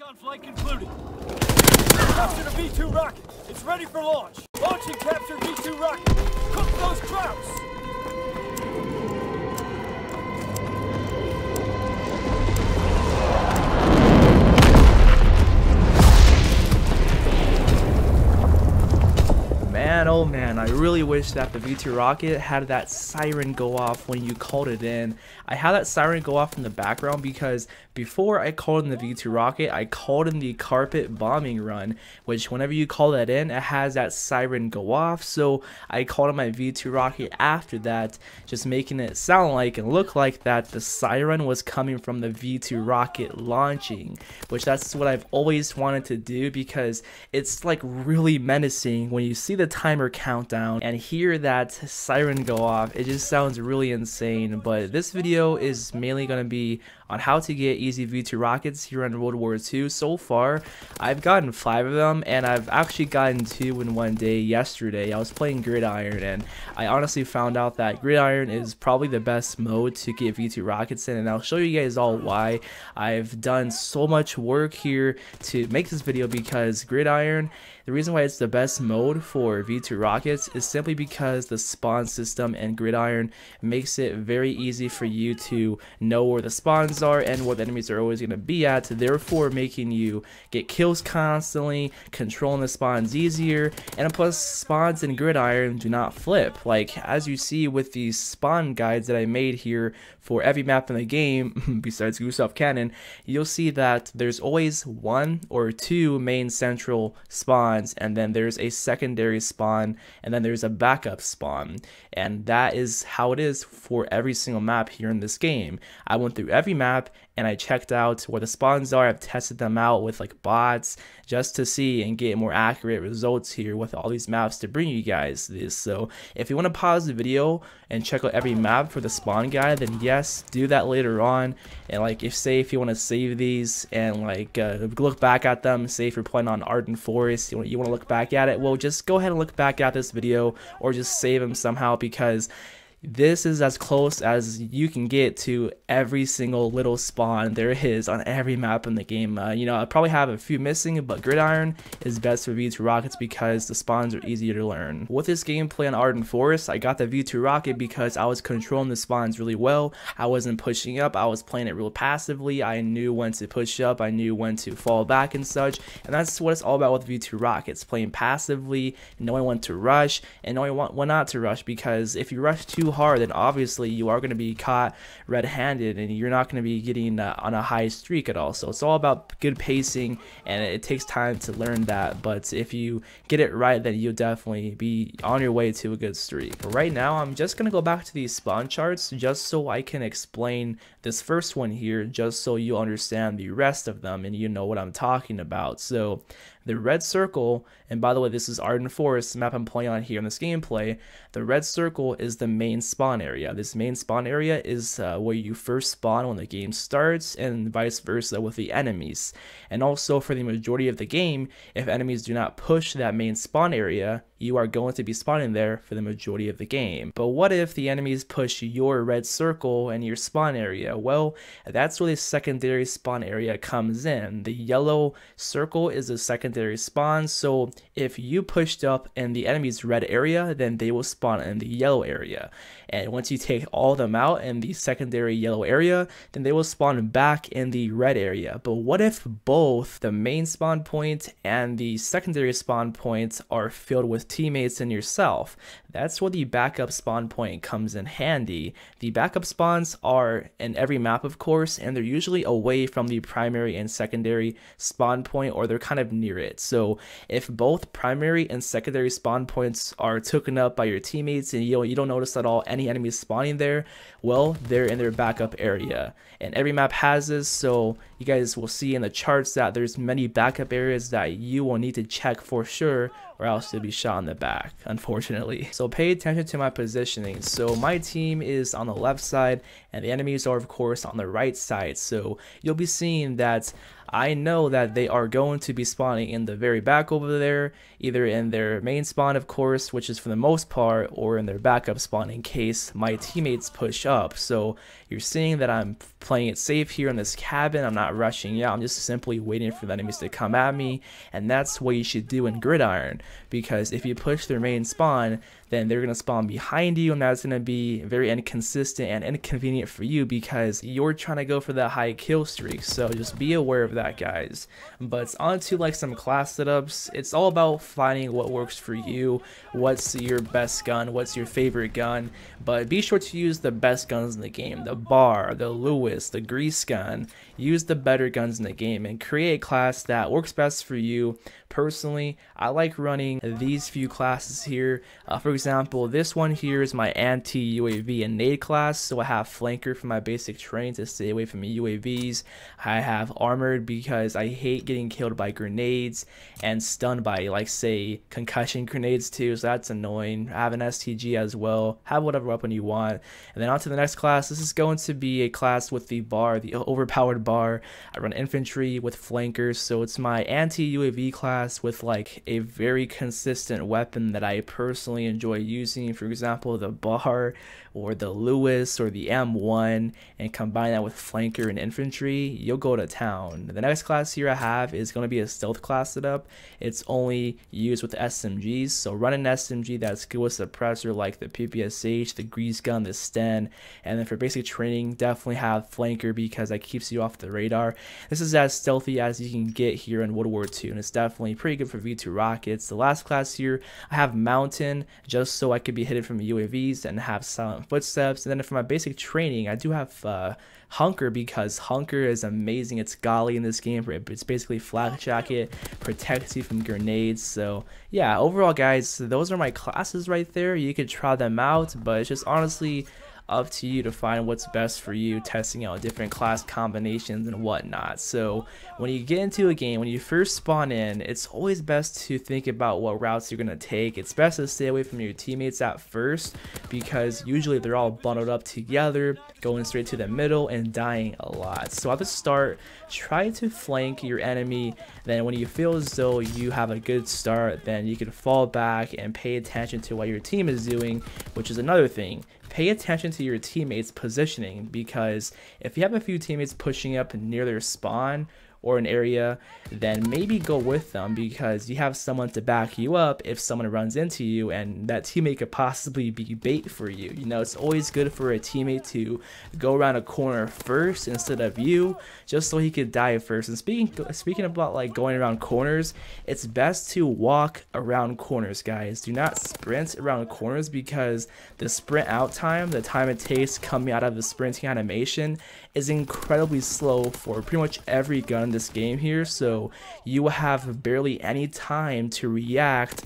Recon flight concluded. Captured a V2 rocket. It's ready for launch. Launching captured V2 rocket. Cook those trouts. Man, oh man, I really wish that the V2 rocket had that siren go off when you called it in. I had that siren go off in the background because before I called in the V2 rocket, I called in the carpet bombing run, which whenever you call that in, it has that siren go off. So I called in my V2 rocket after that, just making it sound like and look like that the siren was coming from the V2 rocket launching, which that's what I've always wanted to do because it's like really menacing when you see the timer countdown and hear that siren go off. It just sounds really insane. But this video is mainly going to be on how to get easy V2 rockets here in World War II. So far, I've gotten 5 of them, and I've actually gotten 2 in one day yesterday. I was playing Gridiron, and I honestly found out that Gridiron is probably the best mode to get V2 rockets in, and I'll show you guys all why. I've done so much work here to make this video because Gridiron, the reason why it's the best mode for V2 rockets is simply because the spawn system in Gridiron makes it very easy for you to know where the spawns are and what the enemies are always going to be at, therefore making you get kills constantly, controlling the spawns easier, and plus spawns in Gridiron do not flip. Like as you see with these spawn guides that I made here for every map in the game besides Gustav Cannon, you'll see that there's always 1 or 2 main central spawns, and then there's a secondary spawn, and then there's a backup spawn, and that is how it is for every single map here in this game. I went through every map and I checked out where the spawns are. I've tested them out with like bots just to see and get more accurate results here with all these maps to bring you guys this. So if you want to pause the video and check out every map for the spawn guide, then yes, do that later on. And like if you want to save these and like look back at them, say if you're playing on Ardent Forest, you want to look back at it, well just go ahead and look back at this video or just save them somehow, because this is as close as you can get to every single little spawn there is on every map in the game. You know, I probably have a few missing, but Gridiron is best for V2 rockets because the spawns are easier to learn. With this gameplay on Ardent Forest, I got the V2 rocket because I was controlling the spawns really well. I wasn't pushing up, I was playing it real passively. I knew when to push up, I knew when to fall back and such, and that's what it's all about with V2 rockets, playing passively, knowing when to rush, and knowing when not to rush, because if you rush too hard, then obviously you are going to be caught red-handed and you're not going to be getting on a high streak at all. So it's all about good pacing, and it takes time to learn that, but if you get it right, then you'll definitely be on your way to a good streak. But right now I'm just going to go back to these spawn charts just so I can explain this first one here, just so you understand the rest of them and you know what I'm talking about. So the red circle, and by the way, this is Ardent Forest, the map I'm playing on here in this gameplay. The red circle is the main spawn area. This main spawn area is where you first spawn when the game starts, and vice versa with the enemies. And also for the majority of the game, if enemies do not push that main spawn area, you are going to be spawning there for the majority of the game. But what if the enemies push your red circle and your spawn area? Well, that's where the secondary spawn area comes in. The yellow circle is a secondary spawn, so if you pushed up in the enemy's red area, then they will spawn in the yellow area. And once you take all of them out in the secondary yellow area, then they will spawn back in the red area. But what if both the main spawn point and the secondary spawn point are filled with teammates and yourself? That's where the backup spawn point comes in handy. The backup spawns are in every map, of course, and they're usually away from the primary and secondary spawn point, or they're kind of near it. So if both primary and secondary spawn points are taken up by your teammates and you don't notice at all any enemies spawning there, well, they're in their backup area. And every map has this, so you guys will see in the charts that there's many backup areas that you will need to check for sure, or else you'll be shot in the back, unfortunately. So pay attention to my positioning. So my team is on the left side and the enemies are of course on the right side. So you'll be seeing that I know that they are going to be spawning in the very back over there, either in their main spawn, of course, which is for the most part, or in their backup spawn in case my teammates push up. So you're seeing that I'm playing it safe here in this cabin. I'm not rushing out. I'm just simply waiting for the enemies to come at me, and that's what you should do in Gridiron, because if you push their main spawn, then they're going to spawn behind you, and that's going to be very inconsistent and inconvenient for you because you're trying to go for that high kill streak. So just be aware of that, guys. But on to like some class setups. It's all about finding what works for you, what's your best gun, what's your favorite gun, but be sure to use the best guns in the game, the bar, the Lewis, the grease gun. Use the better guns in the game and create a class that works best for you. Personally, I like running these few classes here. For example, this one here is my anti-UAV and nade class, so I have flanker for my basic training to stay away from UAVs. I have armored because I hate getting killed by grenades and stunned by, like, say, concussion grenades too, so that's annoying. I have an STG as well. Have whatever weapon you want. And then on to the next class. This is going to be a class with the bar, the overpowered bar. I run infantry with flankers, so it's my anti-UAV class with like a very consistent weapon that I personally enjoy using. For example, the bar or the Lewis or the M1, and combine that with flanker and infantry, you'll go to town. The next class here I have is going to be a stealth class setup. It's only used with SMGs, so run an SMG that's good with suppressor like the PPSH, the grease gun, the Sten, and then for basic training, definitely have flanker because that keeps you off the radar. This is as stealthy as you can get here in World War II, and it's definitely pretty good for V2 rockets. The last class here, I have mountain, just so I could be hidden from UAVs and have silent footsteps. And then for my basic training, I do have hunker because hunker is amazing. It's golly in this game. It's basically flak jacket, protects you from grenades. So yeah, overall guys, those are my classes right there. You could try them out, but it's just honestly up to you to find what's best for you, testing out different class combinations and whatnot. So when you get into a game, when you first spawn in, it's always best to think about what routes you're going to take. It's best to stay away from your teammates at first because usually they're all bundled up together, going straight to the middle and dying a lot. So at the start, try to flank your enemy. Then when you feel as though you have a good start, then you can fall back and pay attention to what your team is doing, which is another thing. Pay attention to your teammates' positioning, because if you have a few teammates pushing up near their spawn or an area, then maybe go with them because you have someone to back you up if someone runs into you, and that teammate could possibly be bait for you. You know, it's always good for a teammate to go around a corner first instead of you, just so he could die first. And speaking about like going around corners, it's best to walk around corners, guys. Do not sprint around corners because the sprint out time, the time it takes coming out of the sprinting animation, is incredibly slow for pretty much every gun in this game here. So you will have barely any time to react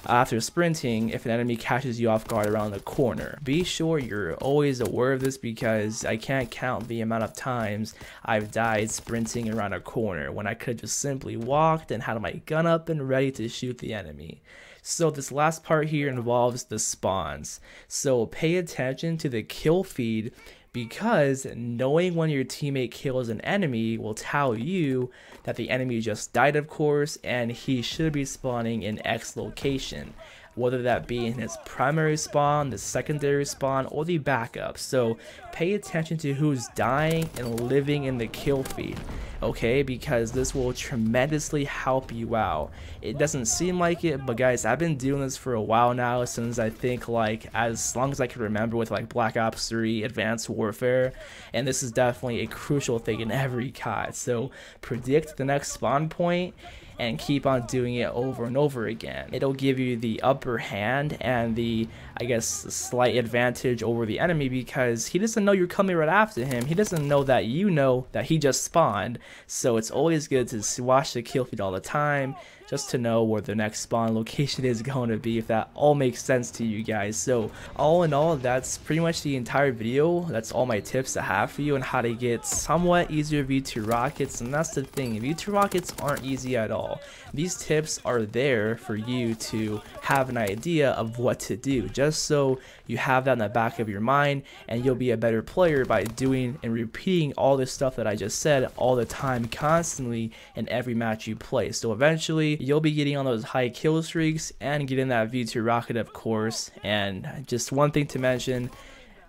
after sprinting if an enemy catches you off guard around the corner. Be sure you're always aware of this because I can't count the amount of times I've died sprinting around a corner when I could just simply walked and had my gun up and ready to shoot the enemy. So this last part here involves the spawns. So pay attention to the kill feed, because knowing when your teammate kills an enemy will tell you that the enemy just died, of course, and he should be spawning in X location, whether that be in his primary spawn, the secondary spawn, or the backup. So pay attention to who's dying and living in the kill feed, okay, because this will tremendously help you out. It doesn't seem like it, but guys, I've been doing this for a while now, since I think like as long as I can remember with like Black Ops 3 Advanced Warfare, and this is definitely a crucial thing in every COD. So predict the next spawn point and keep on doing it over and over again. It'll give you the upper hand and the, I guess, slight advantage over the enemy because he doesn't know you're coming right after him. He doesn't know that you know that he just spawned. So it's always good to watch the kill feed all the time. just to know where the next spawn location is going to be, if that all makes sense to you guys. So all in all, that's pretty much the entire video. That's all my tips I have for you on how to get somewhat easier V2 rockets. And that's the thing, V2 rockets aren't easy at all. These tips are there for you to have an idea of what to do, just so you have that in the back of your mind, and you'll be a better player by doing and repeating all this stuff that I just said all the time, constantly in every match you play. So eventually you'll be getting on those high kill streaks and getting that V2 rocket, of course. And just one thing to mention,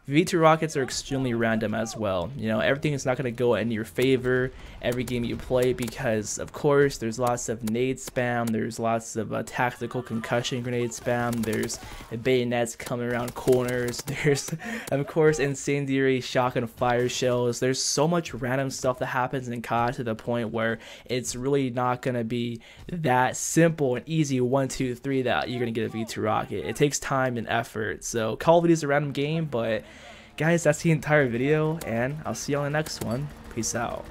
V2 rockets are extremely random as well. You know, everything is not going to go in your favor every game you play, because of course there's lots of nade spam, there's lots of tactical concussion grenade spam, there's bayonets coming around corners, there's of course incendiary shotgun fire shells. There's so much random stuff that happens in CoD to the point where it's really not going to be that simple and easy 1, 2, 3 that you're going to get a V2 rocket. It takes time and effort. So Call of Duty is a random game, but guys, that's the entire video, and I'll see you on the next one. Peace out.